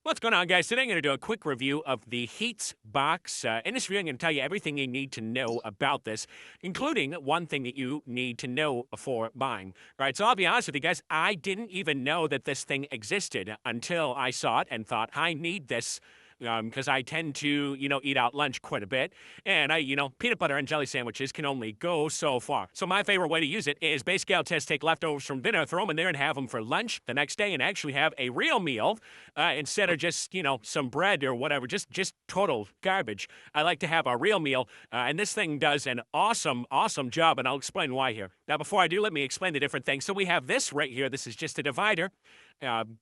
What's going on, guys? Today I'm going to do a quick review of the HeatsBox. In this video, I'm going to tell you everything you need to know about this, including one thing that you need to know before buying. All right, so I'll be honest with you guys, I didn't even know that this thing existed until I saw it and thought, I need this. Because I tend to, eat out lunch quite a bit. And peanut butter and jelly sandwiches can only go so far. So my favorite way to use it is basically I'll just take leftovers from dinner, throw them in there and have them for lunch the next day and actually have a real meal instead of just, some bread or whatever, just total garbage. I like to have a real meal. And this thing does an awesome, awesome job. And I'll explain why here. Now, before I do, let me explain the different things. So we have this right here. This is just a divider.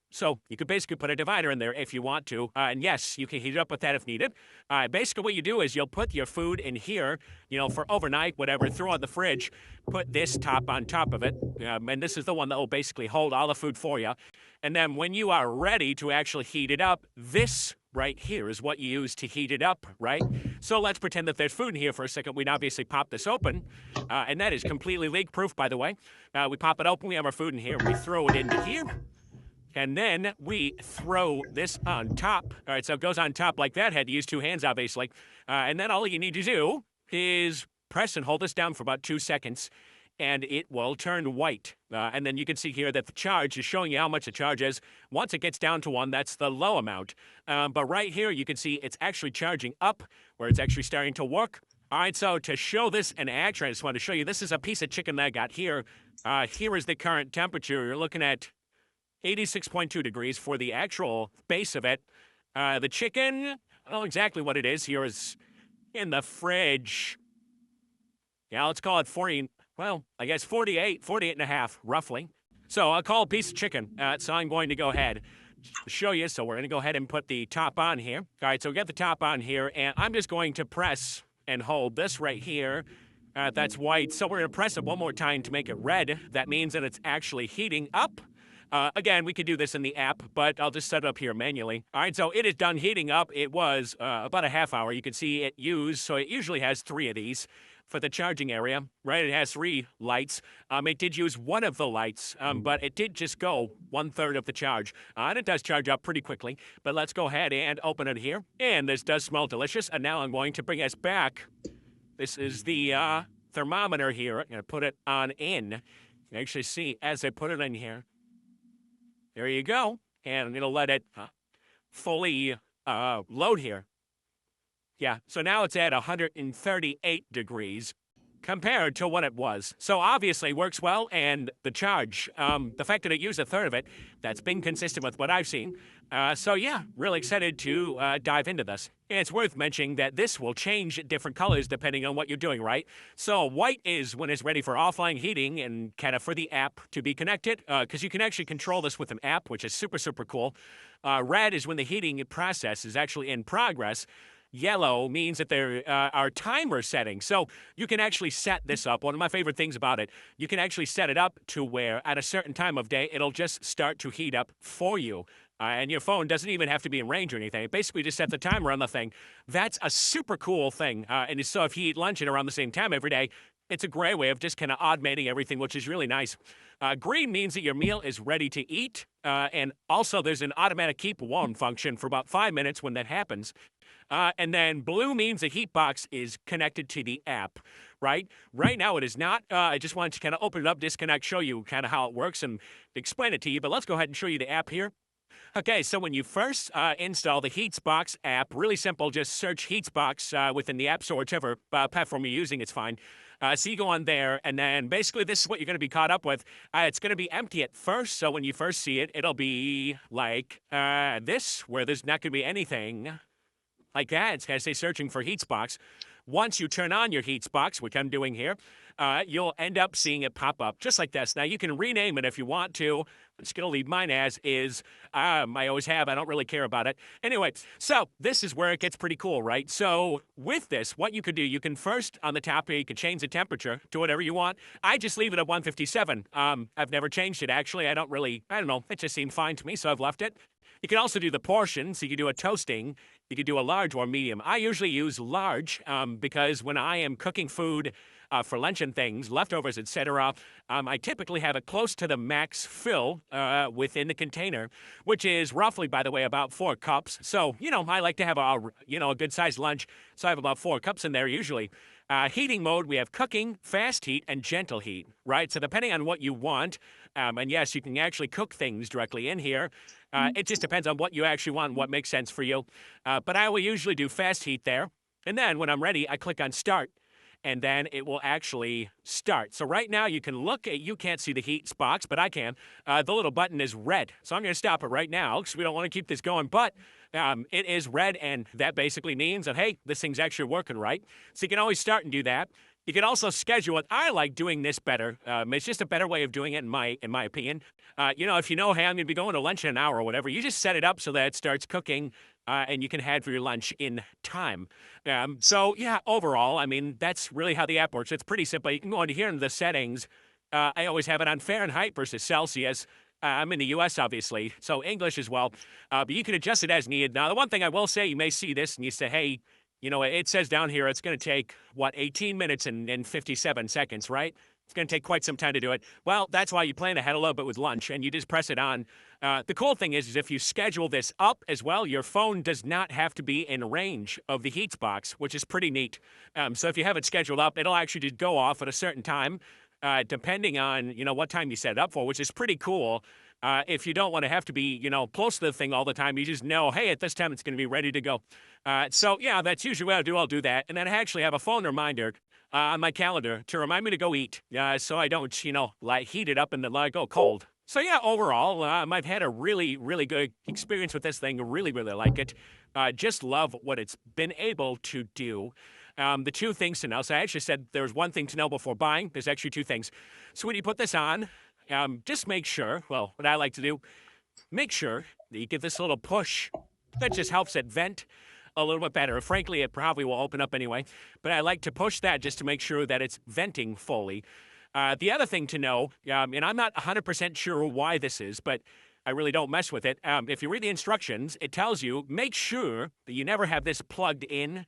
So you could basically put a divider in there if you want to. And yes, you can heat it up with that if needed. Basically what you do is you'll put your food in here, for overnight, whatever, throw it in the fridge, put this top on top of it. And this is the one that will basically hold all the food for you. And then when you are ready to actually heat it up, this right here is what you use to heat it up, right? So let's pretend that there's food in here for a second. We'd obviously pop this open, and that is completely leak-proof, by the way. We pop it open, we have our food in here, we throw it into here. And then we throw this on top. All right, so it goes on top like that. Had to use two hands, obviously. And then all you need to do is press and hold this down for about 2 seconds, and it will turn white. And then you can see here that the charge is showing you how much the charge is. Once it gets down to 1, that's the low amount. But right here, you can see it's actually charging up, where it's actually starting to work. All right, so to show this in action, I just wanted to show you, this is a piece of chicken that I got here. Here is the current temperature. You're looking at 86.2 degrees for the actual base of it. The chicken, I don't know exactly what it is. Here is in the fridge. Yeah, let's call it 40, well, I guess 48 and a half, roughly. So I'll call it a piece of chicken. So I'm going to go ahead to show you. So we're going to go ahead and put the top on here. All right, so we got the top on here, and I'm just going to press and hold this right here. That's white. So we're going to press it one more time to make it red. That means that it's actually heating up. Again, we could do this in the app, but I'll just set it up here manually. All right, so it is done heating up. It was about a half hour. You can see it used, so it usually has 3 of these for the charging area, right? It has 3 lights. It did use one of the lights, but it did just go 1/3 of the charge. And it does charge up pretty quickly, but let's go ahead and open it here. And this does smell delicious, and now I'm going to bring us back. This is the thermometer here. I'm going to put it on in. You can actually see as I put it in here. There you go. And it'll let it fully load here. Yeah, so now it's at 138 degrees compared to what it was. So obviously it works well, and the charge, the fact that it used 1/3 of it, that's been consistent with what I've seen. So yeah, really excited to dive into this. And it's worth mentioning that this will change different colors depending on what you're doing, right? So white is when it's ready for offline heating and kind of for the app to be connected, because you can actually control this with an app, which is super, super cool. Red is when the heating process is actually in progress. Yellow means that there are timer settings. So you can actually set this up. One of my favorite things about it, you can actually set it up to where at a certain time of day, it'll just start to heat up for you. And your phone doesn't even have to be in range or anything. It basically just set the timer on the thing. That's a super cool thing. And so if you eat lunch at around the same time every day, it's a great way of just kind of automating everything, which is really nice. Green means that your meal is ready to eat. And also there's an automatic keep warm function for about 5 minutes when that happens. And then blue means the heat box is connected to the app, right? Right now it is not. I just wanted to kind of open it up, disconnect, show you kind of how it works and explain it to you. But let's go ahead and show you the app here. Okay, so when you first install the HeatsBox app, really simple, just search HeatsBox within the App Store, whichever platform you're using, it's fine. So you go on there, and then basically this is what you're going to be caught up with. It's going to be empty at first, so when you first see it, it'll be like this, where there's not going to be anything like that. It's going to say searching for HeatsBox. Once you turn on your HeatsBox, which I'm doing here, you'll end up seeing it pop up just like this. Now, you can rename it if you want to. I'm just going to leave mine as is. I always have. I don't really care about it. Anyway, so this is where it gets pretty cool, right? So with this, what you could do, you can first, on the top here, you can change the temperature to whatever you want. I just leave it at 157. I've never changed it, actually. I don't know. It just seemed fine to me, so I've left it. You can also do the portion, so you can do a toasting. You can do a large or medium. I usually use large because when I am cooking food for lunch and things, leftovers, etc., I typically have it close to the max fill within the container, which is roughly, by the way, about 4 cups. So, I like to have a good-sized lunch, so I have about 4 cups in there usually. Heating mode, we have cooking, fast heat, and gentle heat, right? So depending on what you want, and yes, you can actually cook things directly in here. It just depends on what you actually want and what makes sense for you. But I will usually do fast heat there. And then when I'm ready, I click on start. And then it will actually start. So right now you can't see the heat box, but I can. The little button is red. So I'm going to stop it right now because we don't want to keep this going. But it is red, and that basically means that, hey, this thing's actually working right. So you can always start and do that. You can also schedule it. I like doing this better. It's just a better way of doing it, in my opinion. If you know, hey, I'm going to be going to lunch in an hour or whatever, you just set it up so that it starts cooking, and you can have for your lunch in time. So, yeah, overall, I mean, that's really how the app works. It's pretty simple. You can go into here in the settings. I always have it on Fahrenheit versus Celsius. I'm in the U.S., obviously, so English as well. But you can adjust it as needed. Now, the one thing I will say, you may see this and you say, hey, it says down here it's going to take, 18 minutes and 57 seconds, right? It's going to take quite some time to do it. Well, that's why you plan ahead a little bit with lunch, and you just press it on. The cool thing is if you schedule this up as well, your phone does not have to be in range of the HeatsBox, which is pretty neat. So if you have it scheduled up, it'll actually just go off at a certain time, depending on, what time you set it up for, which is pretty cool. If you don't want to have to be, close to the thing all the time, you just know, hey, at this time it's going to be ready to go. So, yeah, that's usually what I'll do. I'll do that. And then I actually have a phone reminder on my calendar to remind me to go eat, so I don't, heat it up and then let it go cold. So, yeah, overall, I've had a really, really good experience with this thing. Really, really like it. Just love what it's been able to do. The 2 things to know. So I actually said there's one thing to know before buying. There's actually 2 things. So when you put this on, just make sure, what I like to do, make sure that you give this a little push. That just helps it vent a little bit better. Frankly, it probably will open up anyway, but I like to push that just to make sure that it's venting fully. The other thing to know, and I'm not 100% sure why this is, but I really don't mess with it. If you read the instructions, it tells you, make sure that you never have this plugged in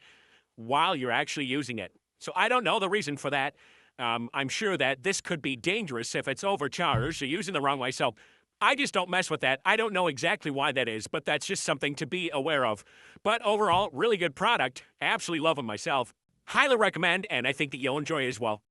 while you're actually using it. So I don't know the reason for that. I'm sure that this could be dangerous if it's overcharged or using the wrong way. So I just don't mess with that. I don't know exactly why that is, but that's just something to be aware of. But overall, really good product. Absolutely love them myself. Highly recommend, and I think that you'll enjoy it as well.